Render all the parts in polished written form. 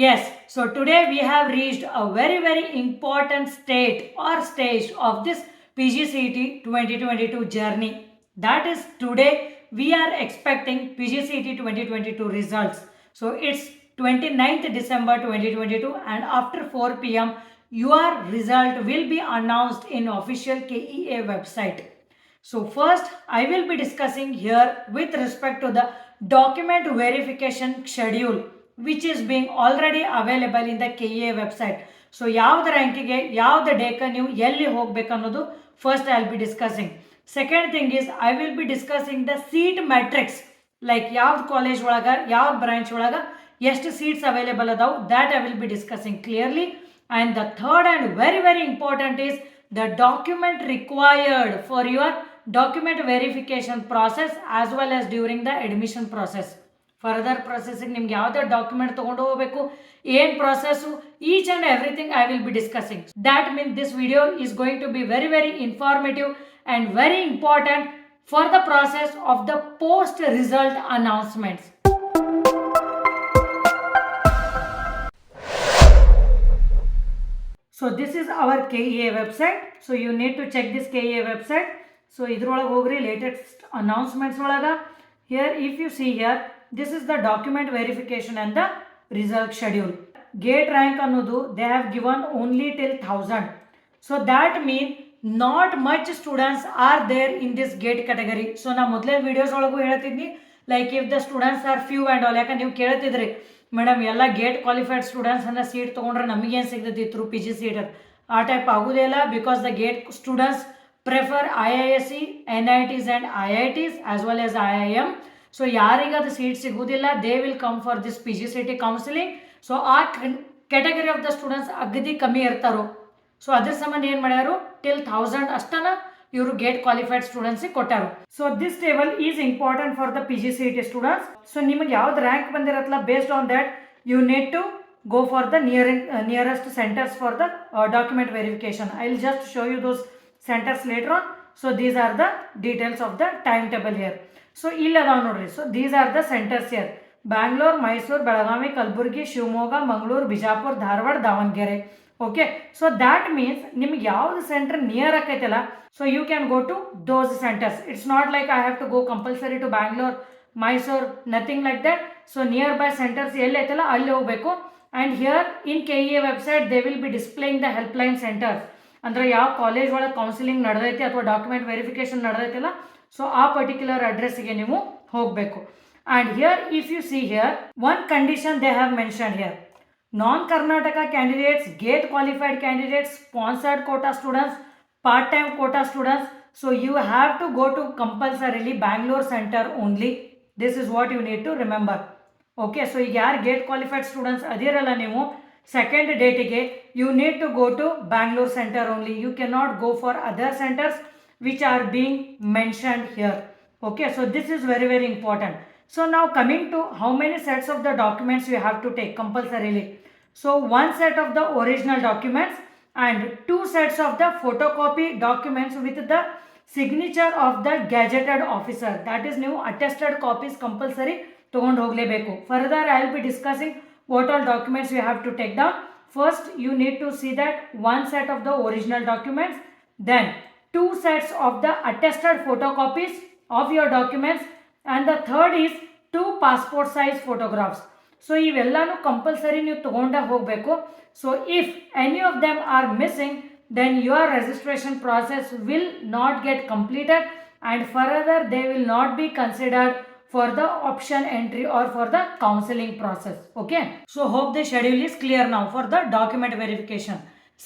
Yes, so today we have reached a very important stage of this PGCET 2022 journey. That is, today we are expecting PGCET 2022 results. So it's 29th December 2022 and after 4 p.m. your result will be announced in official KEA website. So first I will be discussing here with respect to the document verification schedule which is being already available in the KEA website. So ಯಾವ್ದು ರ್ಯಾಂಕಿಗೆ ಯಾವ್ದು ಡೇಕ ನೀವು ಎಲ್ಲಿ ಹೋಗಬೇಕು ಅನ್ನೋದು first I will be discussing. Second thing is I will be discussing the seat matrix, like ಯಾವ್ದು college ಒಳಗೆ ಯಾವ್ದು branch ಒಳಗೆ ಎಷ್ಟು ಸೀಟ್ಸ್ ಅವೈಲೇಬಲ್ ಅದಾವು, that I will be discussing clearly. And the third and very important is the document required for your document verification process as well as during the admission process. Further processing ನಿಮ್ಗೆ ಯಾವುದೇ document ತೊಗೊಂಡು ಹೋಗಬೇಕು, ಏನು process, each and everything I will be discussing. That means this video is going to be very informative and very important for the process of the post result announcements. So this is our KEA website. So you need to check this KEA website. So ಇದ್ರೊಳಗೆ ಹೋಗ್ರಿ latest announcements ಒಳಗೆ. Here if you see here, this is the document verification and the result schedule. Gate rank ಅನ್ನೋದು they have given only till 1000. So that means not much students are there in this gate category. So ನಾ ಮೊದಲೇ videos ಒಳಗೂ ಹೇಳ್ತಿದ್ನಿ, like if the students are few and all. ಯಾಕಂದ್ರೆ ನೀವು ಕೇಳ್ತಿದ್ರಿ madam ಎಲ್ಲ GATE qualified students ಅನ್ನ seat ತೊಗೊಂಡ್ರೆ ನಮಗೇನು ಸಿಗ್ತೈತಿ ಥ್ರೂ PGCET, ಆ ಟೈಪ್ ಆಗೋದೇ ಇಲ್ಲ. Because the GATE students prefer IISc, NITs and IITs as well as IIM. So ಯಾರಿಗೆ ಅದು ಸೀಟ್ ಸಿಗೋದಿಲ್ಲ, they will come for this PGCET counselling. So ಆ ಕ್ಯಾಟಗರಿ ಆಫ್ ದ ಸ್ಟೂಡೆಂಟ್ಸ್ ಅಗದಿ ಕಮ್ಮಿ ಇರ್ತಾರೋ. ಸೊ ಅದ್ರ ಸಂಬಂಧ ಏನು ಮಾಡ್ಯಾರು, ಟಿಲ್ 1000 ಅಷ್ಟನ ಇವರು ಗೇಟ್ ಕ್ವಾಲಿಫೈಡ್ ಸ್ಟೂಡೆಂಟ್ಸಿಗೆ ಕೊಟ್ಟಾರು. So this table is important for the PGCET students. So ನಿಮಗೆ ಯಾವ್ದು ರ್ಯಾಂಕ್ ಬಂದಿರತ್ತಲ್ಲ, based on that you need to go for the nearest centers for the document verification. I will just show you those centers later on. So these are the details of the timetable here. So illa adav nodri. So these are the centers here: Bangalore, Mysore, Belagavi, Kalburgi, Shivamogga, Mangalore, Bijapur, Dharwad, Davangere. Okay, so that means ನಿಮಗೆ ಯಾವ್ದು centre near ಆಕೈತಲ್ಲ, so you can go to those centers. It's not like I have to go compulsory to Bangalore, Mysore, nothing like that. So nearby centers ಎಲ್ಲಿ ಐತಲ್ಲ ಅಲ್ಲಿ ಹೋಗಬೇಕು. And here in KEA website they will be displaying the helpline centers. ಅಂದರೆ ಯಾವ college ಒಳಗೆ counselling ನಡೆದೈತಿ ಅಥವಾ document verification ನಡೆದೈತಿಲ್ಲ, so ಆ particular ಅಡ್ರೆಸ್ಸಿಗೆ ನೀವು ಹೋಗಬೇಕು. And here if U see here one condition they have mention here: non-Karnataka candidates, gate qualified candidates, sponsored quota students, part-time quota students. So you have to go to compulsorily Bangalore center only. This is what you need to remember. Okay, so ಯಾರು GATE qualified students ಅದಿರಲ್ಲ, ನೀವು second ಡೇಟಿಗೆ you need to go to Bangalore centre only. You can not go for other centres which are being mentioned here. Okay, so this is very important. So now coming to how many sets of the documents you have to take compulsorily. So one set of the original documents and 2 sets of the photocopy documents with the signature of the gazetted officer. That is new attested copies compulsory ತಗೊಂಡು ಹೋಗಲೇಬೇಕು. Further I will be discussing what all documents you have to take down. First you need to see that one set of the original documents, then 2 sets of the attested photocopies of your documents, and the third is 2 passport size photographs. So ಇವೆಲ್ಲನೂ compulsory ನೀವು ತಗೊಂಡೇ ಹೋಗಬೇಕು. So if any of them are missing, then your registration process will not get completed and further they will not be considered for the option entry or for the counseling process. Okay, so hope the schedule is clear now for the document verification.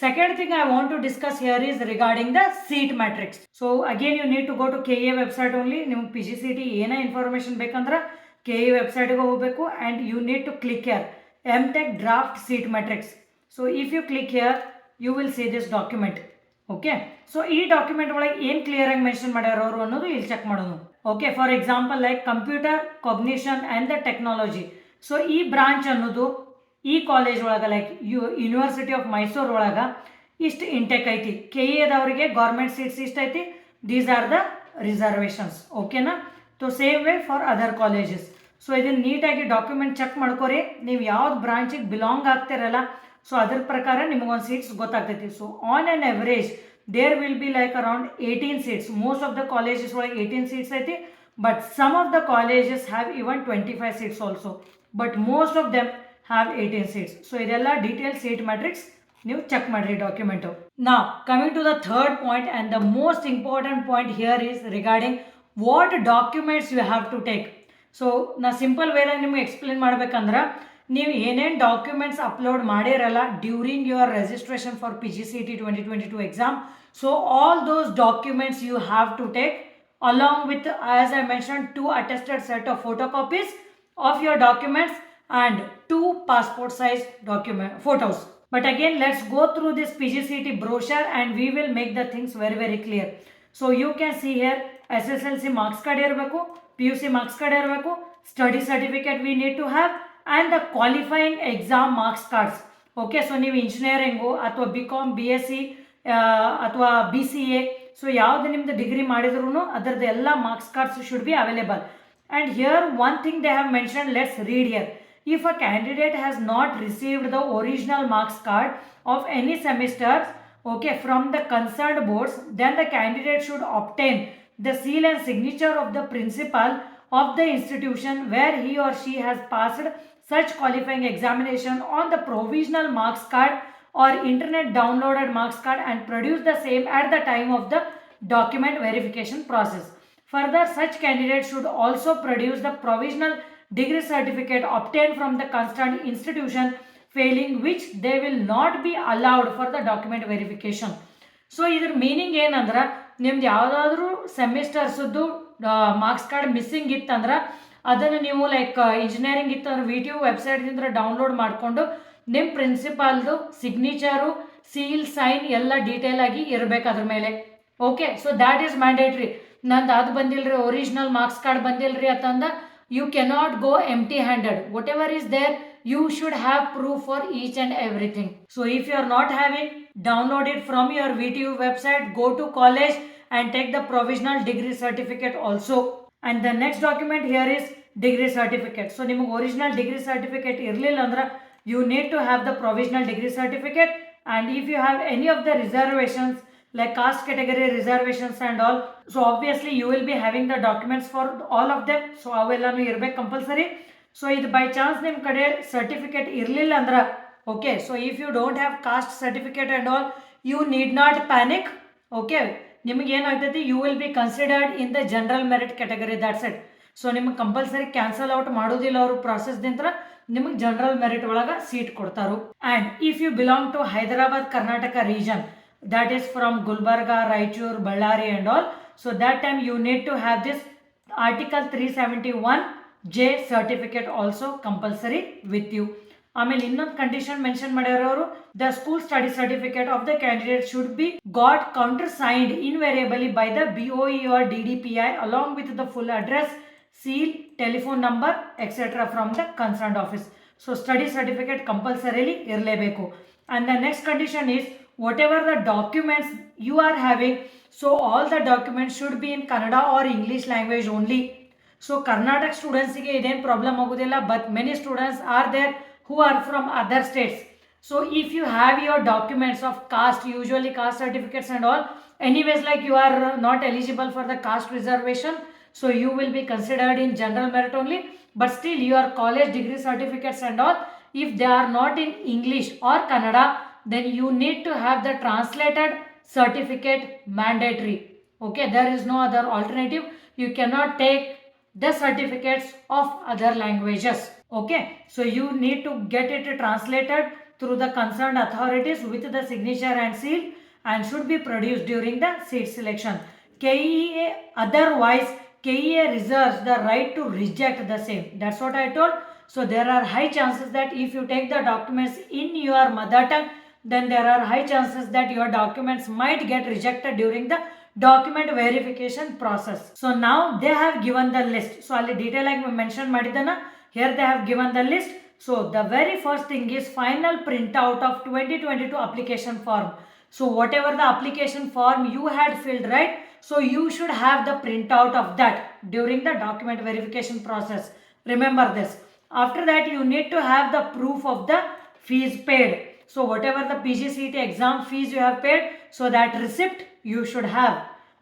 Second thing I want to discuss here is regarding the seat matrix. So again you need to go to KEA website only. ನಿಮಗೆ PGCET ಏನೇ information ಬೇಕಂದ್ರೆ KEA ವೆಬ್ಸೈಟ್ಗೆ ಹೋಗಬೇಕು and you need to click here MTech draft seat matrix. So if you click here you will see this document. Okay, so ಈ document ಒಳಗೆ ಏನು clear ಆಗಿ mention ಮಾಡ್ಯಾರ ಅವರು ಅನ್ನೋದು ಇಲ್ಲಿ ಚೆಕ್ ಮಾಡೋದು. Okay, for example like computer cognition and the technology. So ಈ ಬ್ರಾಂಚ್ ಅನ್ನೋದು ಈ ಕಾಲೇಜ್ ಒಳಗೆ ಲೈಕ್ ಯೂನಿವರ್ಸಿಟಿ ಆಫ್ ಮೈಸೂರು ಒಳಗೆ ಇಷ್ಟು ಇಂಟೆಕ್ ಐತಿ. KEAದವರಿಗೆ ಗೌರ್ಮೆಂಟ್ ಸೀಟ್ಸ್ ಇಷ್ಟು ಐತಿ. These are the reservations. ಓಕೆನಾ? So same way for other colleges. So ಇದನ್ನು ನೀಟಾಗಿ ಡಾಕ್ಯುಮೆಂಟ್ ಚೆಕ್ ಮಾಡ್ಕೊರಿ. ನೀವು ಯಾವ್ದು ಬ್ರಾಂಚಿಗೆ ಬಿಲಾಂಗ್ ಆಗ್ತಿರಲ್ಲ, ಸೊ ಅದ್ರ ಪ್ರಕಾರ ನಿಮಗೊಂದು ಸೀಟ್ಸ್ ಗೊತ್ತಾಗ್ತೈತಿ. So on on average there will be like around 18 seats. Most of the colleges ಒಳಗೆ 18 ಸೀಟ್ಸ್ ಐತಿ, but some of the colleges have even 25 seats also, but most of them have 18 seats. So ಇದೆಲ್ಲ detail seat matrix ನೀವು check ಮಾಡಿರಿ document. ನಾ coming to the third point and the most important point here is regarding what documents you have to take. So ನಾ simple ವೇದಾಗ ನಿಮ್ಗೆ explain ಮಾಡ್ಬೇಕಂದ್ರೆ, ನೀವು ಏನೇನು ಡಾಕ್ಯುಮೆಂಟ್ಸ್ ಅಪ್ಲೋಡ್ ಮಾಡಿರಲ್ಲ during your registration for PGCET 2022 exam, so all those documents you have to take along with, as I mentioned, 2 attested set of photocopies of your documents and 2 passport size photos. But again, let's go through this PGCET brochure and we will make the things very clear. So you can see here, SSLC marks card irbeku, PUC marks card irbeku, study certificate we need to have, and the qualifying exam marks cards. Okay, so ನೀವು engineering ಅಥವಾ BCom, BSc ಅಥವಾ BCA, so ಯಾವುದು ನಿಮ್ದು degree ಮಾಡಿದ್ರು ಅದರದ್ದು ಎಲ್ಲ marks cards should be available. And here one thing they have mention, let's read here. If a candidate has not received the original marks card of any semesters, okay, from the concerned boards, then the candidate should obtain the seal and signature of the principal of the institution where he or she has passed such qualifying examination on the provisional marks card or internet downloaded marks card and produce the same at the time of the document verification process. Further, such candidates should also produce the provisional degree certificate obtained from the concerned institution, failing which they will not be allowed for the document verification. So ಇದ್ರ meaning ಏನಂದ್ರೆ, ನಿಮ್ದು ಯಾವುದಾದ್ರೂ ಸೆಮಿಸ್ಟರ್ಸದ್ದು marks card missing ಇತ್ತಂದ್ರೆ ಅದನ್ನು ನೀವು like engineering ಇತ್ತಂದ್ರೆ VTU ವೆಬ್ಸೈಟ್ದಿಂದ download ಮಾಡಿಕೊಂಡು ನಿಮ್ಮ ಪ್ರಿನ್ಸಿಪಾಲ್ದು ಸಿಗ್ನೇಚರು, ಸೀಲ್, ಸೈನ್ ಎಲ್ಲ ಡೀಟೇಲ್ ಆಗಿ ಇರಬೇಕು ಅದ್ರ ಮೇಲೆ. Okay, so that is mandatory. ನಂದು ಅದು ಬಂದಿಲ್ರಿ, ಒರಿಜಿನಲ್ ಮಾರ್ಕ್ಸ್ ಕಾರ್ಡ್ ಬಂದಿಲ್ರಿ ಅಂತಂದ you cannot go empty handed. Whatever is there, you should have proof for each and everything. So if you are not having, download it from your VTU website, go to college and take the provisional degree certificate also. And the next document here is degree certificate. So ನಿಮಗೆ original degree certificate ಇರಲಿಲ್ಲ ಅಂದ್ರೆ you need to have the provisional degree certificate. And if you have any of the reservations like caste category reservations and all, so obviously you will be having the documents for all of them. So ಅವೆಲ್ಲನೂ ಇರಬೇಕು compulsory. So ಇದು by chance ನಿಮ್ಮ ಕಡೆ certificate ಇರಲಿಲ್ಲ ಅಂದ್ರೆ, okay, so if you don't have caste certificate and all, you need not panic. Okay, ನಿಮಗೆ ಏನಾಗ್ತೈತಿ, you will be considered in the general merit category, that's it. So ನಿಮಗೆ compulsory cancel out ಮಾಡೋದಿಲ್ಲ ಅವರು ಪ್ರಾಸೆಸ್ದಿಂದ, ನಿಮಗೆ general merit ಒಳಗೆ seat ಕೊಡ್ತಾರು. And if you belong to Hyderabad Karnataka region, that is from Gulbarga, Raichur, Ballari and all, so that time you need to have this article 371J certificate also compulsory with you. ಆಮೇಲೆ ಇನ್ನೊಂದು condition mention ಮಾಡ್ಯಾರ ಅವರು, the school study certificate of the candidate should be got counter signed invariably by the BOE or DDPI along with the full address, seal, telephone number etc from the concerned office. So study certificate compulsorily ಇರಲೇಬೇಕು. And the next condition is, whatever the documents you are having, so all the documents should be in Kannada or English language only. So Karnataka students ಗೆ ಇದೇನು problem ಆಗೋದಿಲ್ಲ, but many students are there who are from other states. So if you have your documents of caste, usually caste certificates and all, anyways like you are not eligible for the caste reservation, so you will be considered in general merit only. But still your college degree certificates and all, if they are not in English or Kannada, then you need to have the translated certificate mandatory. Okay, there is no other alternative. You cannot take the certificates of other languages. Okay, so you need to get it translated through the concerned authorities with the signature and seal, and should be produced during the seat selection. KEA, otherwise KEA reserves the right to reject the same. That's what I told. So there are high chances that if you take the documents in your mother tongue, then there are high chances that your documents might get rejected during the document verification process. So now they have given the list. So ಅಲ್ಲಿ detail ಆಗಿ mention ಮಾಡಿದ್ದನ್ನ, here they have given the list. So the very first thing is final printout of 2022 application form. So whatever the application form you had filled, right? So you should have the printout of that during the document verification process. Remember this. After that, you need to have the proof of the fees paid. So whatever the PGCET exam fees you have paid, so that receipt you should have.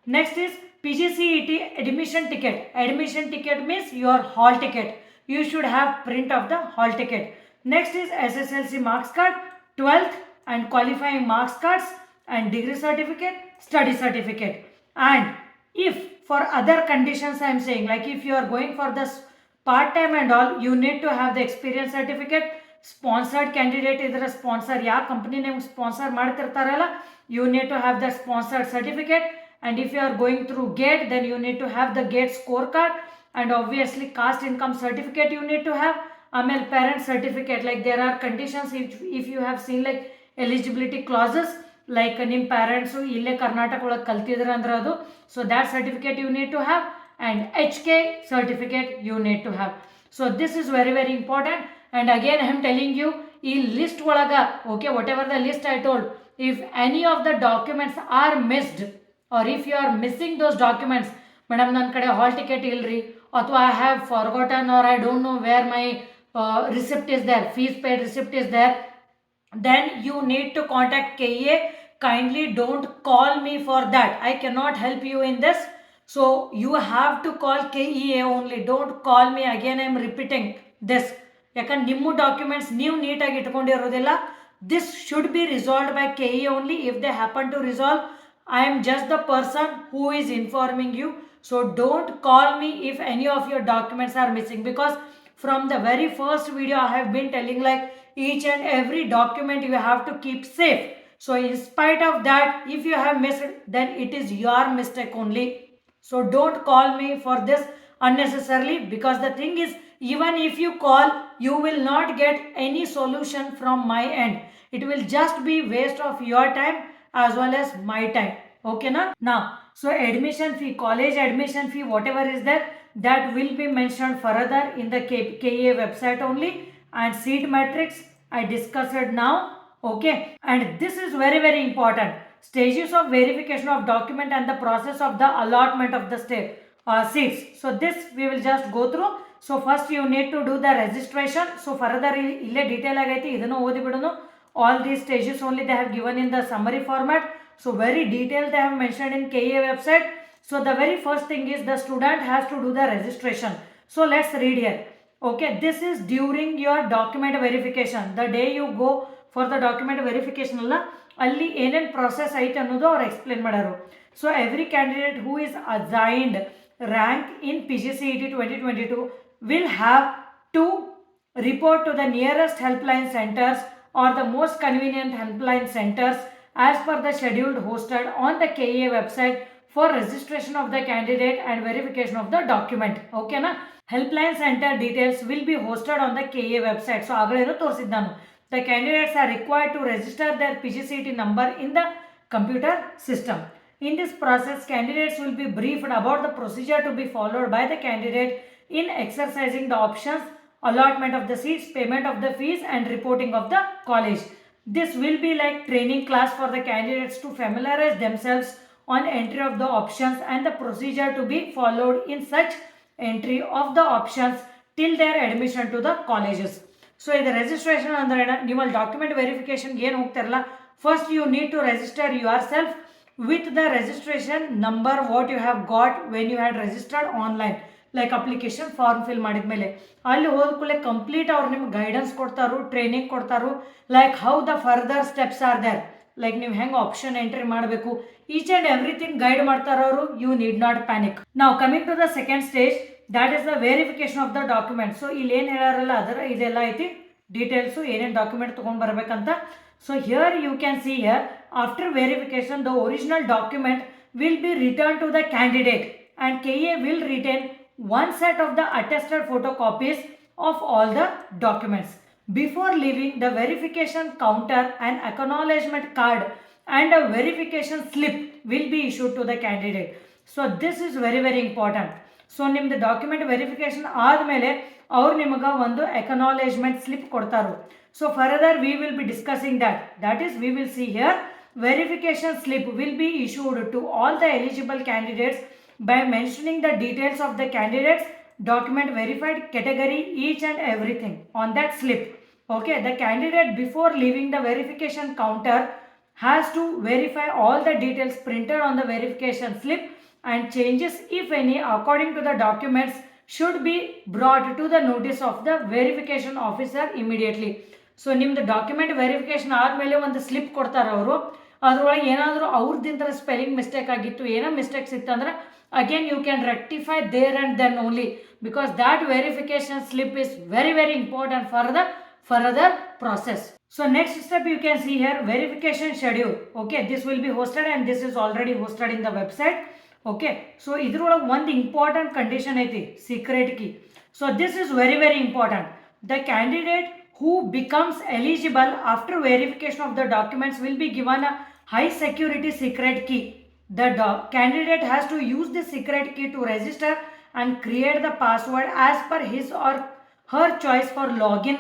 Next is PGCET admission ticket. Admission ticket means your hall ticket. You should have print of the hall ticket. Next is SSLC marks card, 12th and qualifying marks cards and degree certificate, study certificate. And if for other conditions I am saying, like if you are going for this part time and all, you need to have the experience certificate. Sponsored candidate idra sponsor ya company name sponsor ಮಾಡ್ತಿರ್ತಾರಲ್ಲ, you need to have the sponsored certificate. And if you are going through GATE, then you need to have the GATE scorecard, and obviously caste income certificate you need to have. Amel parent certificate, like there are conditions if you have seen like eligibility clauses, like ನಿಮ್ಮ parents ಇಲ್ಲೇ ಕರ್ನಾಟಕ ಒಳಗೆ ಕಲ್ತಿದ್ರೆ ಅಂದ್ರೆ ಅದು, so that certificate you need to have, and HK certificate you need to have. So this is very very important. And again I am telling you, ಈ list ಒಳಗ, okay, whatever the list I told, if any of the documents are missed, or if you are missing those documents, madam ನನ್ನ ಕಡೆ hall ticket ಇಲ್ರಿ, ಅಥವಾ I have forgotten, or I don't know where my receipt is there, fees paid receipt is there, then you need to contact KEA. Kindly don't call me for that. I cannot help you in this. So you have to call KEA only. Don't call me again. I am repeating this. ಯಾಕಂದ್ರೆ ನಿಮ್ಮ documents ನೀವು ನೀಟಾಗಿ ಇಟ್ಕೊಂಡಿರೋದಿಲ್ಲ. This should be resolved by KEA only. If they happen to resolve, I am just the person who is informing you. So don't call me if any of your documents are missing, because from the very first video I have been telling like each and every document you have to keep safe. So in spite of that, if you have missed, then it is your mistake only. So don't call me for this unnecessarily, because the thing is, even if you call, you will not get any solution from my end. It will just be waste of your time as well as my time. Okay na? Now, so admission fee, college admission fee, whatever is there, that will be mentioned further in the KEA website only. And seat matrix I discussed it now. Okay, and this is very very important. Stages of verification of document and the process of the allotment of the seats. So this we will just go through. So first you need to do the registration. So further ille detail agaiti, idannu odi bidunu. All these stages only they have given in the summary format. So very detailed they have mentioned in KEA website. So the very first thing is the student has to do the registration. So let's read here. Okay, this is during your document verification. The day you go for the document verification alla, alli enen process ಐತೆ ಅನ್ನೋದು ಅವ್ರು explain ಮಾಡೋರು. So every candidate who is assigned rank in PGCET 2022 will have to report to the nearest helpline centers or the most convenient helpline centers as per the schedule hosted on the KEA website for registration of the candidate and verification of the document. Okay na? Helpline center details will be hosted on the KEA website. So agalenu torsid nanu. The candidates are required to register their PGCET number in the computer system. In this process, candidates will be briefed about the procedure to be followed by the candidate in exercising the options, allotment of the seats, payment of the fees, and reporting of the college. This will be like training class for the candidates to familiarize themselves on entry of the options and the procedure to be followed in such entry of the options till their admission to the colleges. So in the registration andre ನೀವು document verification ಏನು ಹೋಗ್ತಾರಲ್ಲ, first you need to register yourself with the registration number what you have got when you had registered online, like application form fill ಮಾಡಿದ್ಮೇಲೆ ಅಲ್ಲಿ ಹೋದ್ಕೂಲೆ complete ಅವ್ರು ನಿಮ್ಗೆ guidance ಕೊಡ್ತಾರು, training ಕೊಡ್ತಾರು, like how the further steps are there, like ನೀವು ಹೆಂಗೆ option entry ಮಾಡಬೇಕು, each and everything guide ಮಾಡ್ತಾರೆ ಅವರು. You need not panic. ನಾವು coming to the second stage, that is the verification of the document. So ಇಲ್ಲಿ ಏನು ಹೇಳಾರಲ್ಲ ಅದರ ಇದೆಲ್ಲ ಐತಿ ಡೀಟೇಲ್ಸು, ಏನೇನು ಡಾಕ್ಯುಮೆಂಟ್ ತೊಗೊಂಡು ಬರಬೇಕಂತ. So here you can see here, after verification the original document will be returned to the candidate and KEA will retain one set of the attested photocopies of all the documents. Before leaving, the verification counter and acknowledgement card and a verification slip will be issued to the candidate. So this is very very important. So ನಿಮ್ಮದು document verification ಆದಮೇಲೆ ಅವ್ರು ನಿಮಗೆ ಒಂದು acknowledgement slip ಕೊಡ್ತಾರೆ. So further we will be discussing that. That is, we will see here, verification slip will be issued to all the eligible candidates by mentioning the details of the candidates, document verified category, each and everything on that slip. Okay, the candidate before leaving the verification counter has to verify all the details printed on the verification slip, and changes, if any, according to the documents should be brought to the notice of the verification officer immediately. So ನಿಮ್ದು document verification ಆದಮೇಲೆ ಒಂದು slip ಕೊಡ್ತಾರೆ ಅವರು, ಅದರೊಳಗೆ ಏನಾದರೂ ಅವ್ರದ್ದಿಂತ spelling mistake ಆಗಿತ್ತು, ಏನೋ mistakes ಇತ್ತು ಅಂದ್ರೆ again you can rectify there and then only, because that verification slip is very very important for the further process. So next step you can see here, verification schedule. Okay, this will be hosted and this is already hosted in the website. Okay, so idrolage one important condition aiti, secret key. So this is very very important. The candidate who becomes eligible after verification of the documents will be given a high security secret key. The candidate has to use the secret key to register and create the password as per his or her choice for login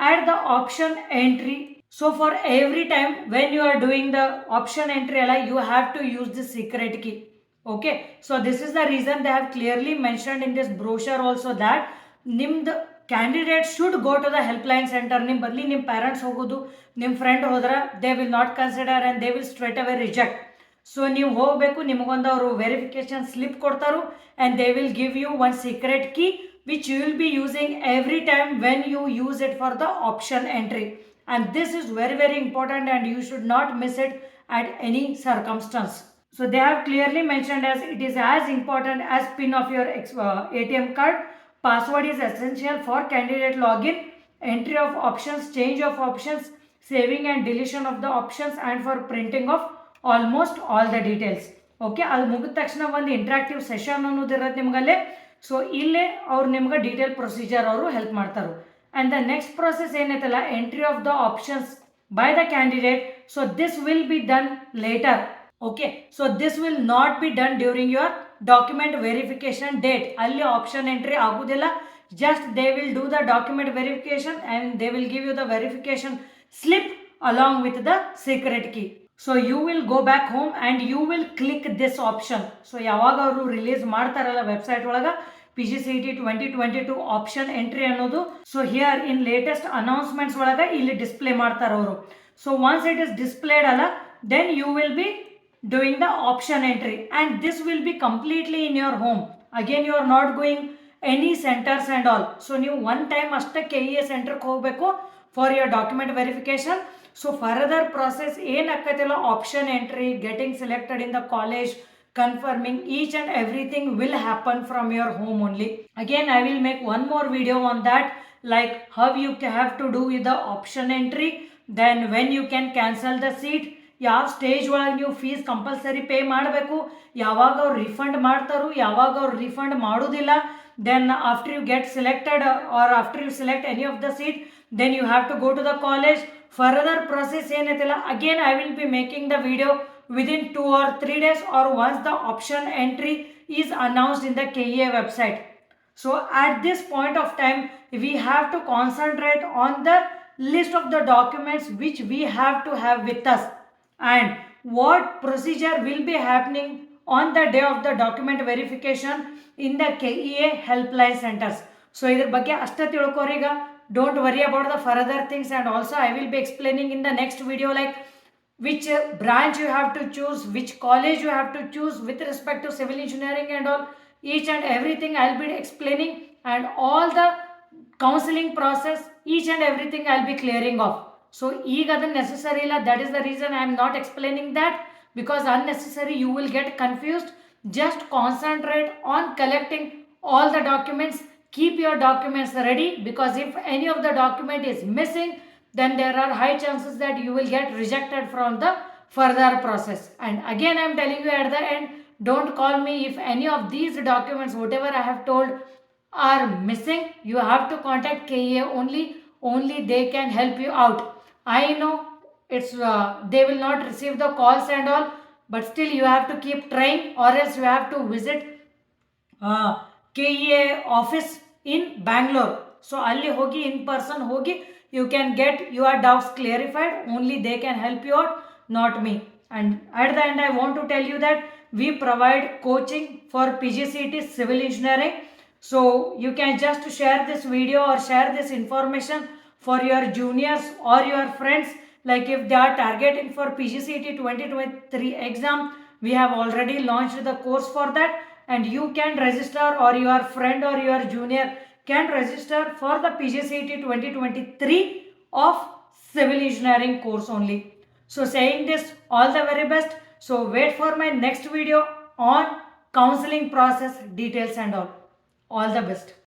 at the option entry. So for every time when you are doing the option entry, you have to use the secret key. Okay, so this is the reason they have clearly mentioned in this brochure also that the candidate should go to the helpline center. Nim badli nim parents hogudu, nim friend hodra, they will not consider and they will straight away reject. So ನೀವು ಹೋಗಬೇಕು, ನಿಮಗೊಂದು ಅವರು verification slip ಕೊಡ್ತಾರು and they will give you one secret key which you will be using every time when you use it for the option entry, and this is very very important and you should not miss it at any circumstance. So they have clearly mentioned as it is as important as pin of your ATM card. Password is essential for candidate login, entry of options, change of options, saving and deletion of the options, and for printing of almost all the details. Okay, ಅದು ಮುಗಿದ ತಕ್ಷಣ ಒಂದು interactive session ಅನ್ನೋದು ಇರುತ್ತೆ ನಿಮಗಲ್ಲೇ. So ಇಲ್ಲೇ ಅವ್ರು ನಿಮ್ಗೆ detail procedure ಅವರು ಹೆಲ್ಪ್ ಮಾಡ್ತಾರೆ. ಆ್ಯಂಡ್ ದ ನೆಕ್ಸ್ಟ್ ಪ್ರೊಸೆಸ್ ಏನೈತಲ್ಲ, entry of the options by the candidate. So this will be done later. Okay, so this will not be done during your document verification date. ಅಲ್ಲಿ option entry ಆಗೋದಿಲ್ಲ. Just they will do the document verification and they will give you the verification slip along with the secret key. So you will go back home and you will click this option. So ಯಾವಾಗ ಅವರು release ಮಾಡ್ತಾರಲ್ಲ website ಒಳಗೆ PGCET 2022 option entry ಅನ್ನೋದು, so here in latest announcements ಒಳಗೆ ಇಲ್ಲಿ display ಮಾಡ್ತಾರೆ ಅವರು. So once it is displayed ಅಲ್ಲ, then you will be doing the option entry and this will be completely in your home. Again you are not going any centers and all. So ನೀವು one time ಅಷ್ಟೇ KEA ಸೆಂಟರ್ಗೆ ಹೋಗಬೇಕು for your document verification. So further process ಏನಾಗ್ತೈತಿಲ್ಲ, option entry, getting selected in the college, confirming each and everything will happen from your home only. Again I will make one more video on that, like how you have to do with the option entry, then when you can cancel the seat, ಯಾವ stage ಒಳಗೆ ನೀವು fees compulsory pay ಮಾಡಬೇಕು, ಯಾವಾಗ ಅವ್ರು refund ಮಾಡ್ತಾರೋ, ಯಾವಾಗ ಅವ್ರು refund ಮಾಡೋದಿಲ್ಲ. Then after you get selected or after you select any of the seat, then you have to go to the college. Further process ಏನೈತಿಲ್ಲ, again I will be making the video within 2 or 3 days or once the option entry is announced in the KEA website. So at this point of time we have to concentrate on the list of the documents which we have to have with us and what procedure will be happening on the day of the document verification in the KEA helpline centers. So ಇದ್ರ ಬಗ್ಗೆ ಅಷ್ಟೇ ತಿಳ್ಕೊರಿ. ಈಗ don't worry about the further things, and also I will be explaining in the next video like which branch you have to choose, which college you have to choose with respect to civil engineering and all. Each and everything I will be explaining, and all the counseling process, each and everything I will be clearing off. So ಈಗ ಅದು necessary ಇಲ್ಲ, that is the reason I am not explaining that, because unnecessary you will get confused. Just concentrate on collecting all the documents. Keep your documents ready, because if any of the document is missing, then there are high chances that you will get rejected from the further process. And again I am telling you at the end, don't call me if any of these documents whatever I have told are missing. You have to contact KEA only they can help you out. I know it's they will not receive the calls and all, but still you have to keep trying, or else you have to visit KEA office in Bangalore. So alli hogi in person hogi you can get your doubts clarified. Only they can help you out, not me. And at the end I want to tell you that we provide coaching for PGCET civil engineering. So you can just share this video or share this information for your juniors or your friends. Like if they are targeting for PGCET 2023 exam, we have already launched the course for that, and you can register, or your friend or your junior can register for the PGCET 2023 of civil engineering course only. So saying this, all the very best. So wait for my next video on counseling process details and all. All the best.